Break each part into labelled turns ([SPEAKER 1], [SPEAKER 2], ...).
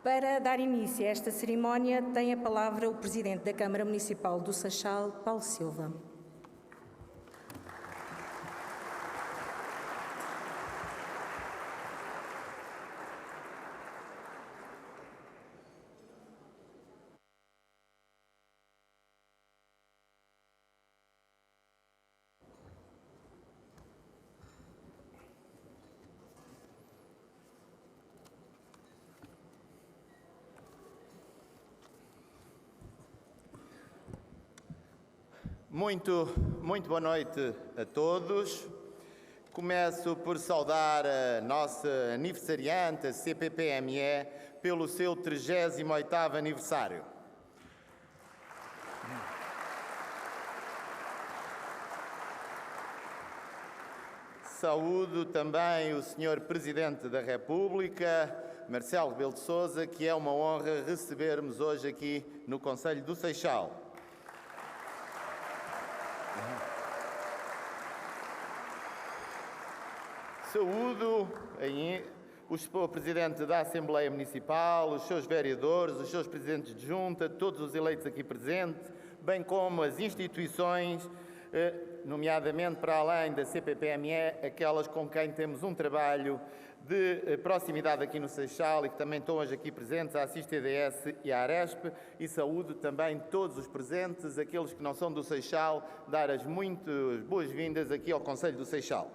[SPEAKER 1] Para dar início a esta cerimónia, tem a palavra o Presidente da Câmara Municipal do Seixal, Paulo Silva.
[SPEAKER 2] Muito boa noite a todos. Começo por saudar a nossa aniversariante, a CPPME, pelo seu 38º aniversário. Saúdo também o Sr. Presidente da República, Marcelo Rebelo de Sousa, que é uma honra recebermos hoje aqui no Conselho do Seixal. Saúdo o Presidente da Assembleia Municipal, os seus vereadores, os seus Presidentes de Junta, todos os eleitos aqui presentes, bem como as instituições, nomeadamente para além da CPPME, aquelas com quem temos um trabalho de proximidade aqui no Seixal e que também estão hoje aqui presentes, a Assis TDS e a Aresp, e saúdo também todos os presentes, aqueles que não são do Seixal, dar as muitas boas-vindas aqui ao Conselho do Seixal.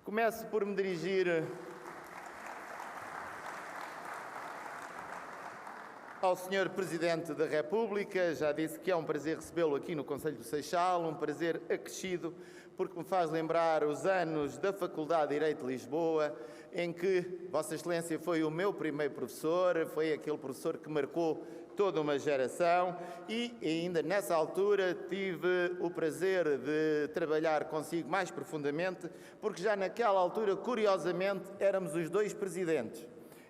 [SPEAKER 2] Começo por me dirigir ao Sr. Presidente da República. Já disse que é um prazer recebê-lo aqui no Conselho do Seixal, um prazer acrescido, porque me faz lembrar os anos da Faculdade de Direito de Lisboa, em que Vossa Excelência foi o meu primeiro professor, foi aquele professor que marcou toda uma geração e ainda nessa altura tive o prazer de trabalhar consigo mais profundamente, porque já naquela altura, curiosamente, éramos os dois presidentes.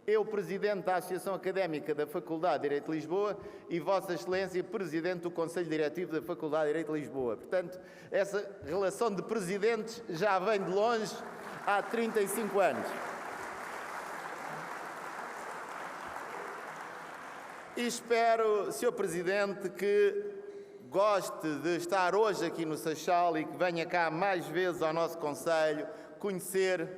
[SPEAKER 2] Eu, Presidente da Associação Académica da Faculdade de Direito de Lisboa e Vossa Excelência, Presidente do Conselho Diretivo da Faculdade de Direito de Lisboa. Portanto, essa relação de presidentes já vem de longe há 35 anos. E espero, Sr. Presidente, que goste de estar hoje aqui no Seixal e que venha cá mais vezes ao nosso Conselho conhecer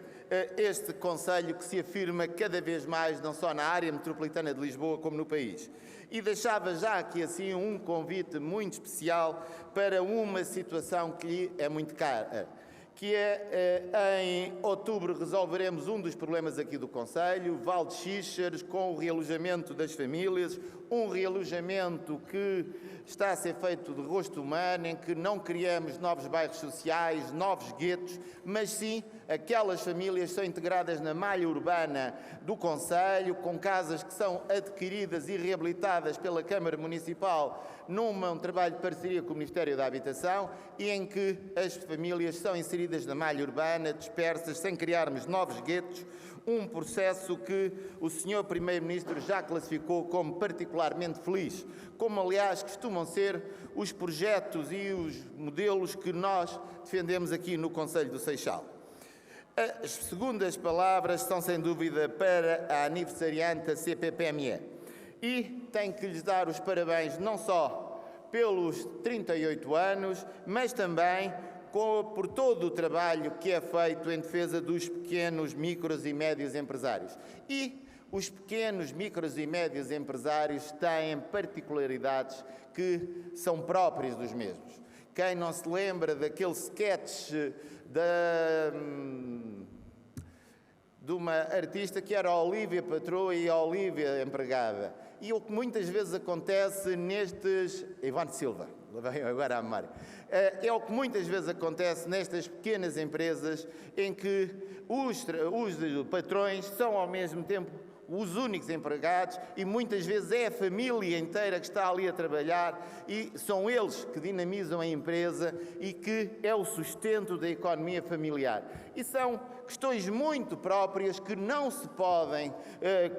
[SPEAKER 2] este Conselho que se afirma cada vez mais, não só na área metropolitana de Lisboa, como no país. E deixava já aqui assim um convite muito especial para uma situação que lhe é muito cara, que é, em outubro resolveremos um dos problemas aqui do Conselho, Val de Xíxares, com o realojamento das famílias, um realojamento que está a ser feito de rosto humano, em que não criamos novos bairros sociais, novos guetos, mas sim aquelas famílias são integradas na malha urbana do Conselho, com casas que são adquiridas e reabilitadas pela Câmara Municipal num trabalho de parceria com o Ministério da Habitação e em que as famílias são inseridas na malha urbana, dispersas, sem criarmos novos guetos, um processo que o Sr. Primeiro-Ministro já classificou como particularmente feliz, como aliás costumam ser os projetos e os modelos que nós defendemos aqui no Conselho do Seixal. As segundas palavras são, sem dúvida, para a aniversariante da CPPME. E tenho que lhes dar os parabéns não só pelos 38 anos, mas também por todo o trabalho que é feito em defesa dos pequenos, micros e médios empresários. E os pequenos, micros e médios empresários têm particularidades que são próprias dos mesmos. Quem não se lembra daquele sketch de uma artista que era a Olívia Patroa e a Olívia Empregada. E o que muitas vezes acontece nestes... Ivone Silva, vem agora à memória. É o que muitas vezes acontece nestas pequenas empresas em que os patrões são ao mesmo tempo os únicos empregados e muitas vezes é a família inteira que está ali a trabalhar e são eles que dinamizam a empresa e que é o sustento da economia familiar. E são questões muito próprias que não se podem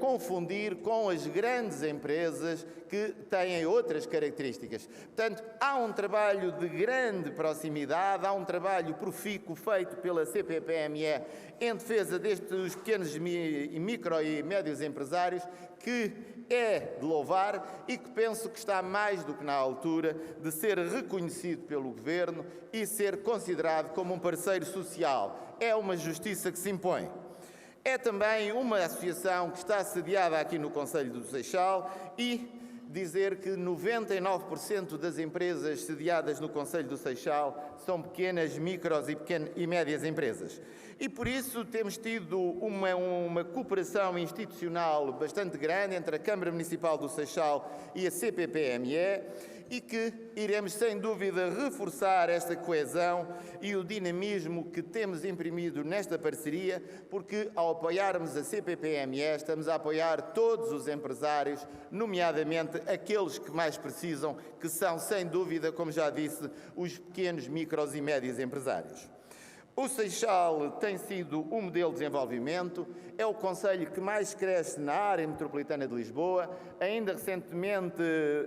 [SPEAKER 2] confundir com as grandes empresas que têm outras características. Portanto, há um trabalho de grande proximidade, há um trabalho profícuo feito pela CPPME em defesa destes pequenos micro e médios empresários, que é de louvar e que penso que está mais do que na altura de ser reconhecido pelo Governo e ser considerado como um parceiro social. É uma justiça que se impõe. É também uma associação que está sediada aqui no Conselho do Seixal e dizer que 99% das empresas sediadas no Conselho do Seixal são pequenas, micros e médias empresas. E por isso temos tido uma cooperação institucional bastante grande entre a Câmara Municipal do Seixal e a CPPME e que iremos, sem dúvida, reforçar esta coesão e o dinamismo que temos imprimido nesta parceria, porque ao apoiarmos a CPPME estamos a apoiar todos os empresários, nomeadamente aqueles que mais precisam, que são, sem dúvida, como já disse, os pequenos, micros e médios empresários. O Seixal tem sido um modelo de desenvolvimento, é o concelho que mais cresce na área metropolitana de Lisboa. Ainda recentemente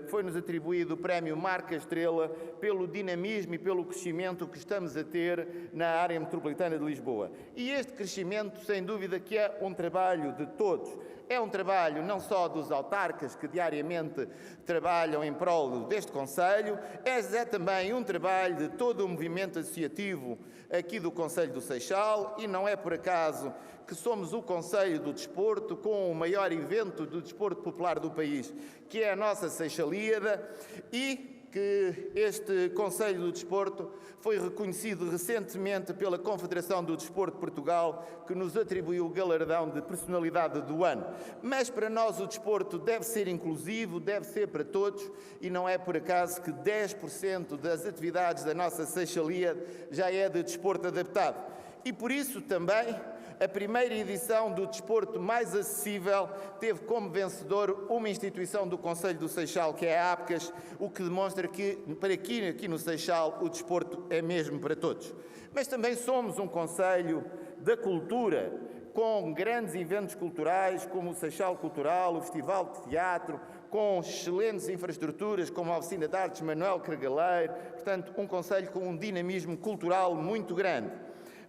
[SPEAKER 2] foi-nos atribuído o prémio Marca Estrela pelo dinamismo e pelo crescimento que estamos a ter na área metropolitana de Lisboa. E este crescimento, sem dúvida, que é um trabalho de todos. É um trabalho não só dos autarcas que diariamente trabalham em prol deste concelho, é também um trabalho de todo o movimento associativo aqui do Concelho do Seixal, e não é por acaso que somos o Concelho do Desporto, com o maior evento do desporto popular do país, que é a nossa Seixalíada, e que este Conselho do Desporto foi reconhecido recentemente pela Confederação do Desporto de Portugal, que nos atribuiu o galardão de personalidade do ano. Mas para nós o desporto deve ser inclusivo, deve ser para todos, e não é por acaso que 10% das atividades da nossa Seixalíada já é de desporto adaptado. E por isso também a primeira edição do desporto mais acessível teve como vencedor uma instituição do Concelho do Seixal, que é a APCAS, o que demonstra que para aqui no Seixal o desporto é mesmo para todos. Mas também somos um concelho da cultura, com grandes eventos culturais como o Seixal Cultural, o Festival de Teatro, com excelentes infraestruturas como a Oficina de Artes Manuel Cargaleiro, portanto um concelho com um dinamismo cultural muito grande.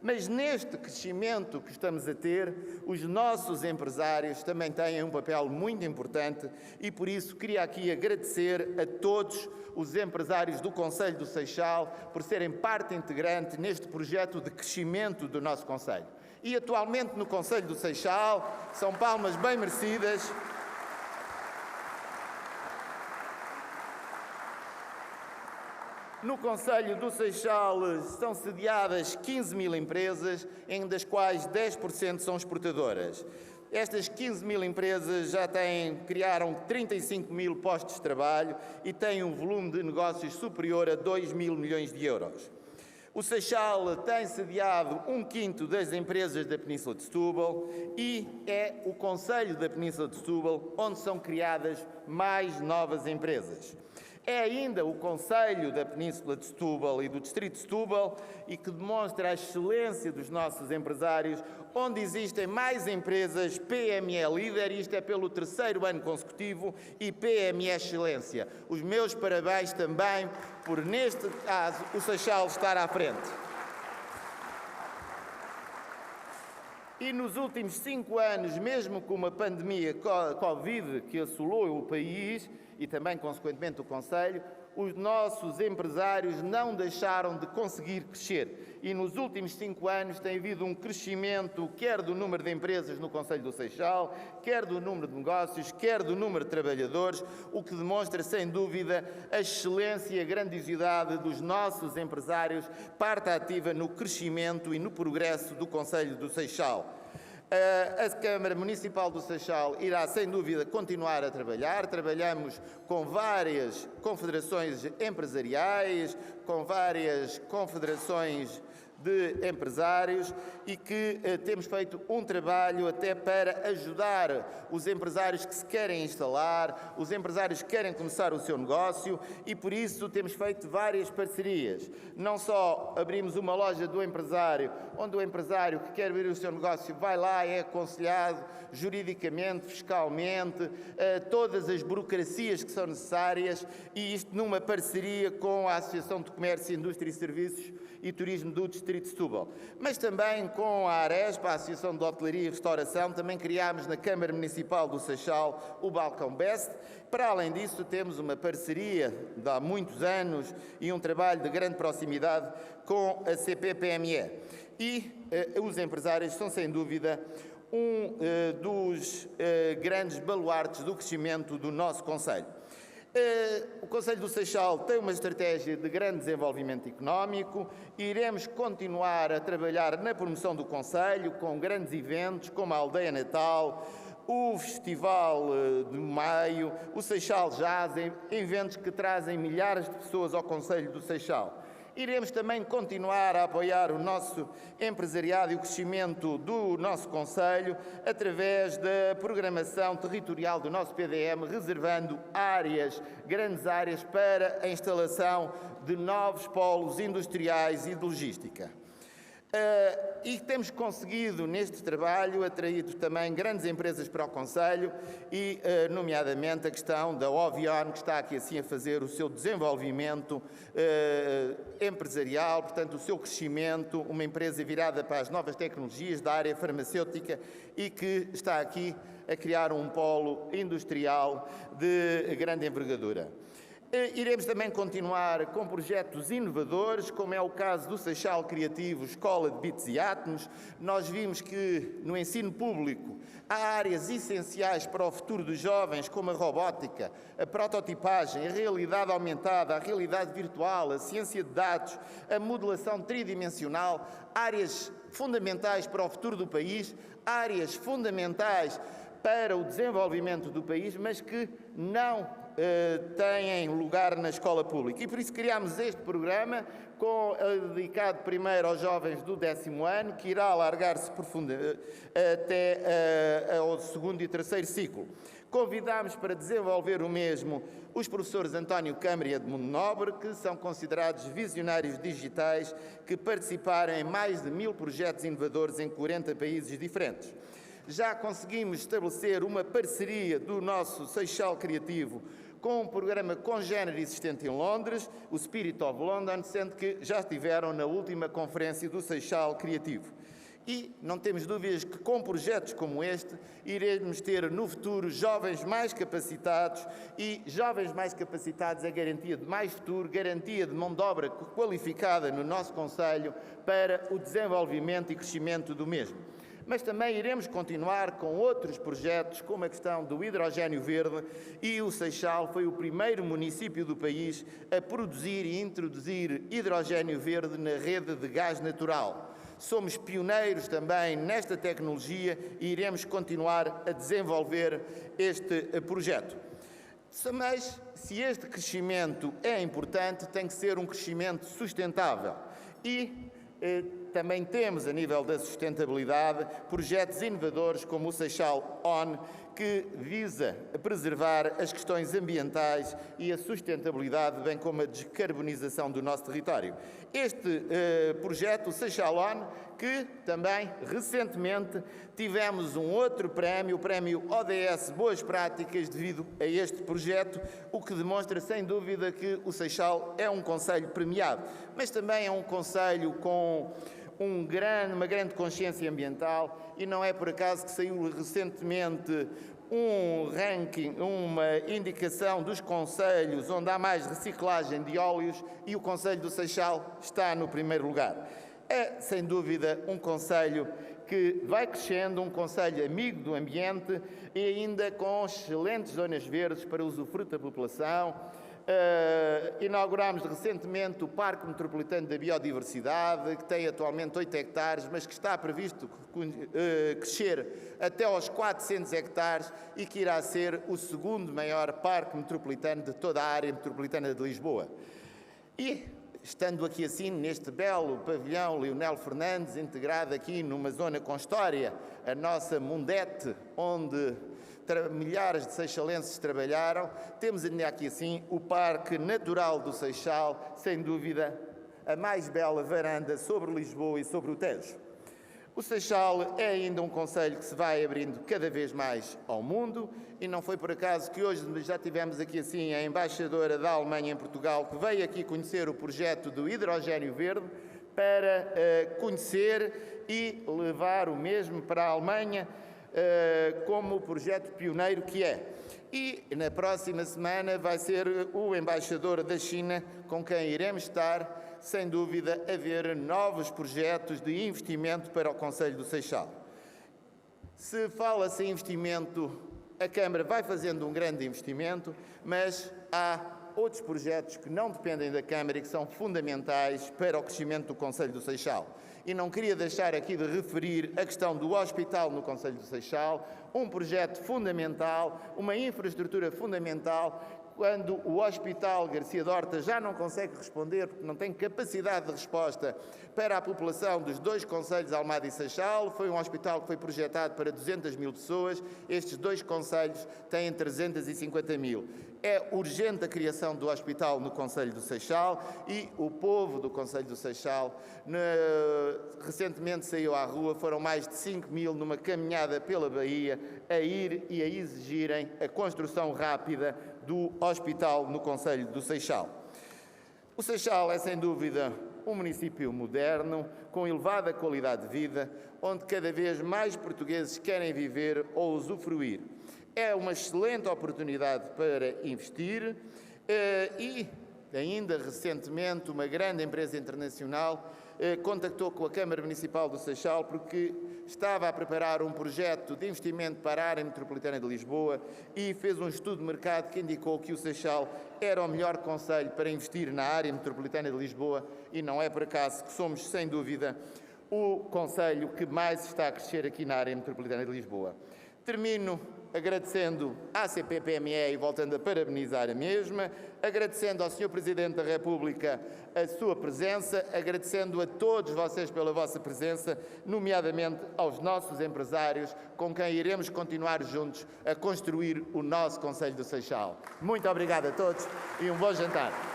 [SPEAKER 2] Mas neste crescimento que estamos a ter, os nossos empresários também têm um papel muito importante e por isso queria aqui agradecer a todos os empresários do Concelho do Seixal por serem parte integrante neste projeto de crescimento do nosso concelho. E atualmente no Concelho do Seixal, são palmas bem merecidas. No Concelho do Seixal estão sediadas 15 mil empresas, em das quais 10% são exportadoras. Estas 15 mil empresas já criaram 35 mil postos de trabalho e têm um volume de negócios superior a 2 mil milhões de euros. O Seixal tem sediado 1/5 das empresas da Península de Setúbal e é o Concelho da Península de Setúbal onde são criadas mais novas empresas. É ainda o Concelho da Península de Setúbal e do Distrito de Setúbal e que demonstra a excelência dos nossos empresários, onde existem mais empresas PME Líder, isto é pelo 3º ano consecutivo, e PME Excelência. Os meus parabéns também por, neste caso, o Seixal estar à frente. E nos últimos 5 anos, mesmo com uma pandemia Covid que assolou o país e também, consequentemente, o Concelho, os nossos empresários não deixaram de conseguir crescer. E nos últimos 5 anos tem havido um crescimento, quer do número de empresas no Concelho do Seixal, quer do número de negócios, quer do número de trabalhadores, o que demonstra, sem dúvida, a excelência e a grandiosidade dos nossos empresários, parte ativa no crescimento e no progresso do Concelho do Seixal. A Câmara Municipal do Seixal irá, sem dúvida, continuar a trabalhar. Trabalhamos com várias confederações empresariais, com várias confederações de empresários e que temos feito um trabalho até para ajudar os empresários que se querem instalar, os empresários que querem começar o seu negócio e por isso temos feito várias parcerias. Não só abrimos uma loja do empresário, onde o empresário que quer abrir o seu negócio vai lá, é aconselhado juridicamente, fiscalmente, todas as burocracias que são necessárias e isto numa parceria com a Associação de Comércio, Indústria e Serviços e Turismo do Distrito de Setúbal. Mas também com a Arespa, a Associação de Hotelaria e Restauração, também criámos na Câmara Municipal do Seixal o Balcão Best. Para além disso, temos uma parceria de há muitos anos e um trabalho de grande proximidade com a CPPME. E os empresários são, sem dúvida, um dos grandes baluartes do crescimento do nosso concelho. O Concelho do Seixal tem uma estratégia de grande desenvolvimento económico e iremos continuar a trabalhar na promoção do concelho com grandes eventos como a Aldeia Natal, o Festival de Maio, o Seixal Jazz, eventos que trazem milhares de pessoas ao Concelho do Seixal. Iremos também continuar a apoiar o nosso empresariado e o crescimento do nosso concelho através da programação territorial do nosso PDM, reservando áreas, grandes áreas, para a instalação de novos polos industriais e de logística. E temos conseguido, neste trabalho, atrair também grandes empresas para o concelho e, nomeadamente, a questão da Ovion, que está aqui assim a fazer o seu desenvolvimento empresarial, portanto, o seu crescimento, uma empresa virada para as novas tecnologias da área farmacêutica e que está aqui a criar um polo industrial de grande envergadura. Iremos também continuar com projetos inovadores, como é o caso do Seixal Criativo, Escola de Bits e Átomos. Nós vimos que no ensino público há áreas essenciais para o futuro dos jovens, como a robótica, a prototipagem, a realidade aumentada, a realidade virtual, a ciência de dados, a modelação tridimensional, áreas fundamentais para o futuro do país, áreas fundamentais para o desenvolvimento do país, mas que não têm lugar na escola pública. E por isso criámos este programa dedicado primeiro aos jovens do 10º ano, que irá alargar-se até ao 2º e 3º ciclo. Convidámos para desenvolver o mesmo os professores António Câmara e Edmundo Nobre, que são considerados visionários digitais, que participaram em mais de 1000 projetos inovadores em 40 países diferentes. Já conseguimos estabelecer uma parceria do nosso Seixal Criativo com um programa congénero existente em Londres, o Spirit of London, sendo que já estiveram na última conferência do Seixal Criativo. E não temos dúvidas que com projetos como este iremos ter no futuro jovens mais capacitados e jovens mais capacitados é garantia de mais futuro, garantia de mão de obra qualificada no nosso concelho para o desenvolvimento e crescimento do mesmo. Mas também iremos continuar com outros projetos, como a questão do hidrogénio verde, e o Seixal foi o primeiro município do país a produzir e introduzir hidrogénio verde na rede de gás natural. Somos pioneiros também nesta tecnologia e iremos continuar a desenvolver este projeto. Mas, se este crescimento é importante, tem que ser um crescimento sustentável. E também temos, a nível da sustentabilidade, projetos inovadores como o Seixal ON, que visa preservar as questões ambientais e a sustentabilidade, bem como a descarbonização do nosso território. Este projeto, o Seixal ON, que também recentemente tivemos um outro prémio, o prémio ODS Boas Práticas, devido a este projeto, o que demonstra sem dúvida que o Seixal é um concelho premiado, mas também é um concelho com uma grande consciência ambiental e não é por acaso que saiu recentemente um ranking, uma indicação dos concelhos onde há mais reciclagem de óleos e o Concelho do Seixal está no primeiro lugar. É, sem dúvida, um concelho que vai crescendo, um concelho amigo do ambiente e ainda com excelentes zonas verdes para usufruto da população. Inaugurámos recentemente o Parque Metropolitano da Biodiversidade, que tem atualmente 8 hectares, mas que está previsto crescer até aos 400 hectares e que irá ser o segundo maior parque metropolitano de toda a área metropolitana de Lisboa. E estando aqui assim, neste belo pavilhão Leonel Fernandes, integrado aqui numa zona com história, a nossa Mundete, onde milhares de seixalenses trabalharam, temos ainda aqui assim o Parque Natural do Seixal, sem dúvida a mais bela varanda sobre Lisboa e sobre o Tejo. O Seixal é ainda um concelho que se vai abrindo cada vez mais ao mundo e não foi por acaso que hoje já tivemos aqui assim a embaixadora da Alemanha em Portugal que veio aqui conhecer o projeto do hidrogénio verde para conhecer e levar o mesmo para a Alemanha como o projeto pioneiro que é. E na próxima semana vai ser o embaixador da China com quem iremos estar, sem dúvida, a ver novos projetos de investimento para o Concelho do Seixal. Se fala-se em investimento, a Câmara vai fazendo um grande investimento, mas há outros projetos que não dependem da Câmara e que são fundamentais para o crescimento do Concelho do Seixal. E não queria deixar aqui de referir a questão do hospital no Concelho do Seixal, um projeto fundamental, uma infraestrutura fundamental. Quando o Hospital Garcia de Horta já não consegue responder, porque não tem capacidade de resposta para a população dos dois concelhos, Almada e Seixal, foi um hospital que foi projetado para 200 mil pessoas, estes dois concelhos têm 350 mil. É urgente a criação do hospital no Concelho do Seixal e o povo do Concelho do Seixal recentemente saiu à rua, foram mais de 5 mil numa caminhada pela Bahia a ir e a exigirem a construção rápida do hospital no Concelho do Seixal. O Seixal é, sem dúvida, um município moderno, com elevada qualidade de vida, onde cada vez mais portugueses querem viver ou usufruir. É uma excelente oportunidade para investir e, ainda recentemente, uma grande empresa internacional contactou com a Câmara Municipal do Seixal porque estava a preparar um projeto de investimento para a área metropolitana de Lisboa e fez um estudo de mercado que indicou que o Seixal era o melhor concelho para investir na área metropolitana de Lisboa e não é por acaso que somos, sem dúvida, o concelho que mais está a crescer aqui na área metropolitana de Lisboa. Termino agradecendo à CPPME e voltando a parabenizar a mesma, agradecendo ao Sr. Presidente da República a sua presença, agradecendo a todos vocês pela vossa presença, nomeadamente aos nossos empresários, com quem iremos continuar juntos a construir o nosso Concelho do Seixal. Muito obrigado a todos e um bom jantar.